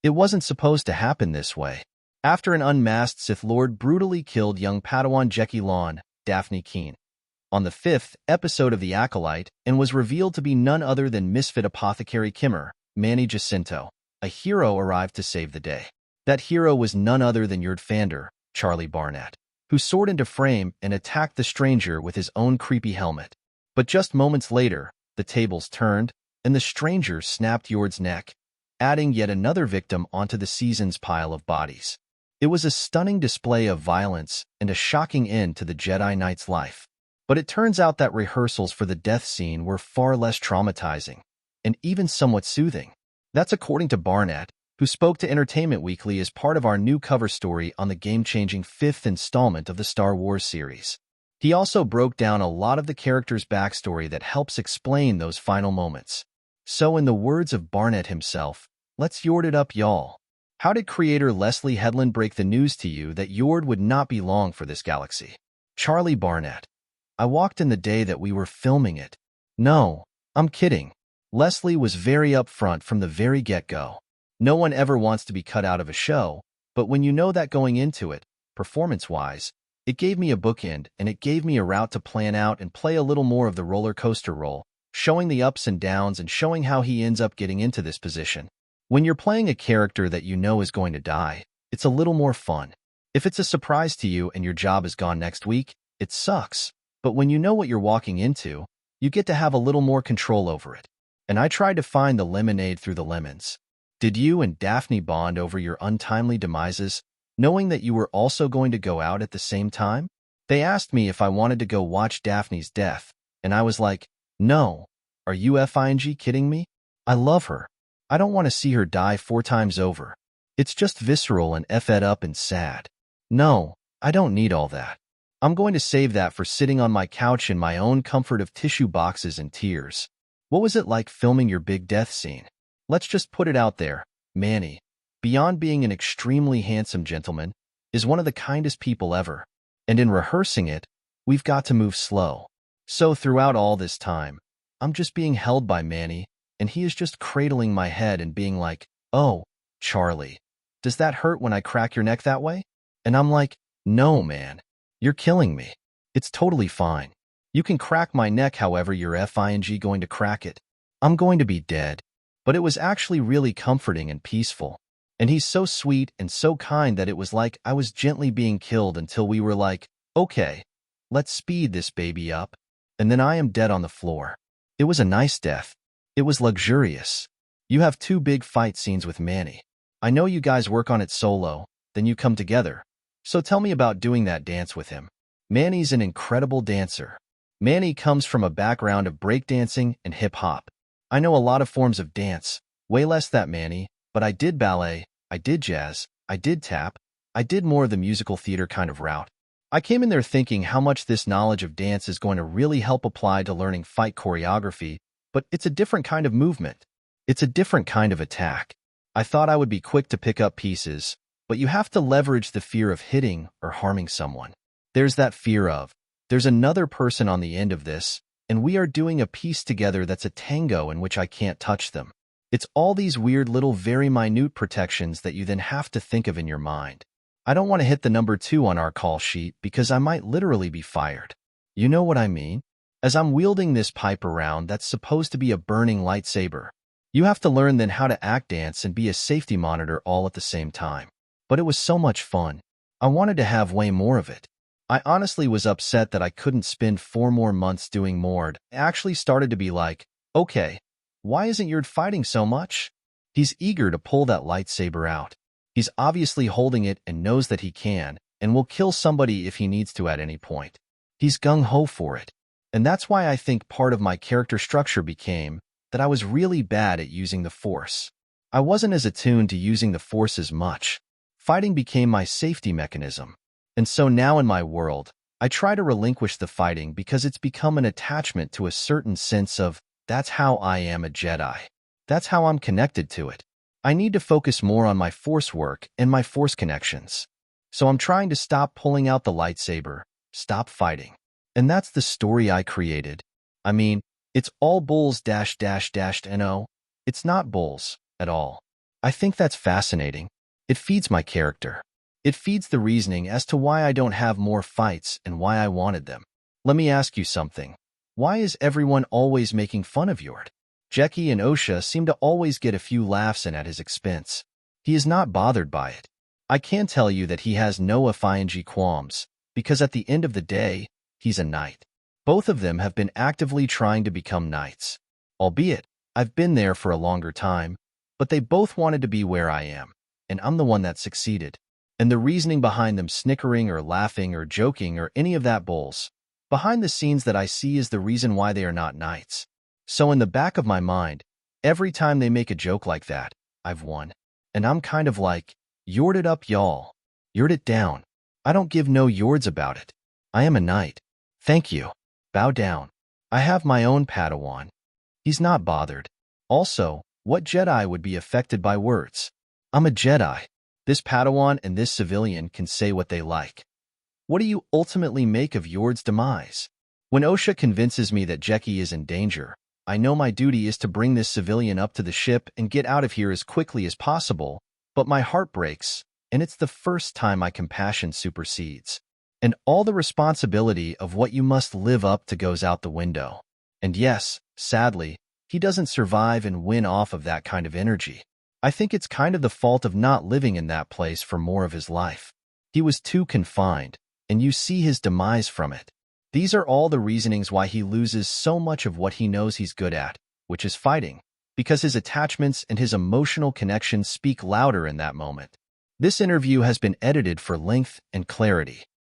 It wasn't supposed to happen this way. After an unmasked Sith Lord brutally killed young Padawan Jeki Lon, Daphne Keen, on the 5th episode of The Acolyte, and was revealed to be none other than misfit apothecary Kimmer, Manny Jacinto, a hero arrived to save the day. That hero was none other than Yord Fander, Charlie Barnett, who soared into frame and attacked the stranger with his own creepy helmet. But just moments later, the tables turned, and the stranger snapped Yord's neck, adding yet another victim onto the season's pile of bodies. It was a stunning display of violence and a shocking end to the Jedi Knight's life. But it turns out that rehearsals for the death scene were far less traumatizing, and even somewhat soothing. That's according to Barnett, who spoke to Entertainment Weekly as part of our new cover story on the game-changing 5th installment of the Star Wars series. He also broke down a lot of the character's backstory that helps explain those final moments. So in the words of Barnett himself, let's Yord it up, y'all. How did creator Leslie Headland break the news to you that Yord would not be long for this galaxy? Charlie Barnett. I walked in the day that we were filming it. No, I'm kidding. Leslie was very upfront from the very get-go. No one ever wants to be cut out of a show, but when you know that going into it, performance-wise, it gave me a bookend and it gave me a route to plan out and play a little more of the roller coaster role, showing the ups and downs and showing how he ends up getting into this position. When you're playing a character that you know is going to die, it's a little more fun. If it's a surprise to you and your job is gone next week, it sucks. But when you know what you're walking into, you get to have a little more control over it. And I tried to find the lemonade through the lemons. Did you and Daphne bond over your untimely demises, knowing that you were also going to go out at the same time? They asked me if I wanted to go watch Daphne's death, and I was like, no. Are you effing kidding me? I love her. I don't want to see her die 4 times over. It's just visceral and effed up and sad. No, I don't need all that. I'm going to save that for sitting on my couch in my own comfort of tissue boxes and tears. What was it like filming your big death scene? Let's just put it out there. Manny, beyond being an extremely handsome gentleman, is one of the kindest people ever. And in rehearsing it, we've got to move slow. So throughout all this time, I'm just being held by Manny, and he is just cradling my head and being like, oh, Charlie, does that hurt when I crack your neck that way? And I'm like, no, man, you're killing me. It's totally fine. You can crack my neck however you're effing going to crack it. I'm going to be dead. But it was actually really comforting and peaceful. And he's so sweet and so kind that it was like I was gently being killed until we were like, okay, let's speed this baby up. And then I am dead on the floor. It was a nice death. It was luxurious. You have 2 big fight scenes with Manny. I know you guys work on it solo, then you come together. So tell me about doing that dance with him. Manny's an incredible dancer. Manny comes from a background of breakdancing and hip-hop. I know a lot of forms of dance, way less than Manny, but I did ballet, I did jazz, I did tap, I did more of the musical theater kind of route. I came in there thinking how much this knowledge of dance is going to really help apply to learning fight choreography, but it's a different kind of movement. It's a different kind of attack. I thought I would be quick to pick up pieces, but you have to leverage the fear of hitting or harming someone. There's that fear of, there's another person on the end of this, and we are doing a piece together that's a tango in which I can't touch them. It's all these weird little very minute protections that you then have to think of in your mind. I don't want to hit the number 2 on our call sheet because I might literally be fired. You know what I mean? As I'm wielding this pipe around that's supposed to be a burning lightsaber, you have to learn then how to act dance and be a safety monitor all at the same time. But it was so much fun. I wanted to have way more of it. I honestly was upset that I couldn't spend 4 more months doing Yord. I actually started to be like, okay, why isn't Yord fighting so much? He's eager to pull that lightsaber out. He's obviously holding it and knows that he can, and will kill somebody if he needs to at any point. He's gung-ho for it. And that's why I think part of my character structure became that I was really bad at using the Force. I wasn't as attuned to using the Force as much. Fighting became my safety mechanism. And so now in my world, I try to relinquish the fighting because it's become an attachment to a certain sense of, that's how I am a Jedi. That's how I'm connected to it. I need to focus more on my Force work and my Force connections. So I'm trying to stop pulling out the lightsaber, stop fighting. And that's the story I created. I mean, it's all bulls -- no, it's not bulls at all. I think that's fascinating. It feeds my character. It feeds the reasoning as to why I don't have more fights and why I wanted them. Let me ask you something. Why is everyone always making fun of Yord? Jackie and Osha seem to always get a few laughs in at his expense. He is not bothered by it. I can tell you that he has no affinity qualms, because at the end of the day, he's a knight. Both of them have been actively trying to become knights. Albeit, I've been there for a longer time, but they both wanted to be where I am, and I'm the one that succeeded. And the reasoning behind them snickering or laughing or joking or any of that bulls, behind the scenes that I see is the reason why they are not knights. So in the back of my mind, every time they make a joke like that, I've won. And I'm kind of like, Yord it up, y'all. Yord it down. I don't give no Yords about it. I am a knight. Thank you. Bow down. I have my own Padawan. He's not bothered. Also, what Jedi would be affected by words? I'm a Jedi. This Padawan and this civilian can say what they like. What do you ultimately make of Yord's demise? When Osha convinces me that Jackie is in danger, I know my duty is to bring this civilian up to the ship and get out of here as quickly as possible, but my heart breaks, and it's the first time my compassion supersedes. And all the responsibility of what you must live up to goes out the window. And yes, sadly, he doesn't survive and win off of that kind of energy. I think it's kind of the fault of not living in that place for more of his life. He was too confined, and you see his demise from it. These are all the reasonings why he loses so much of what he knows he's good at, which is fighting, because his attachments and his emotional connections speak louder in that moment. This interview has been edited for length and clarity.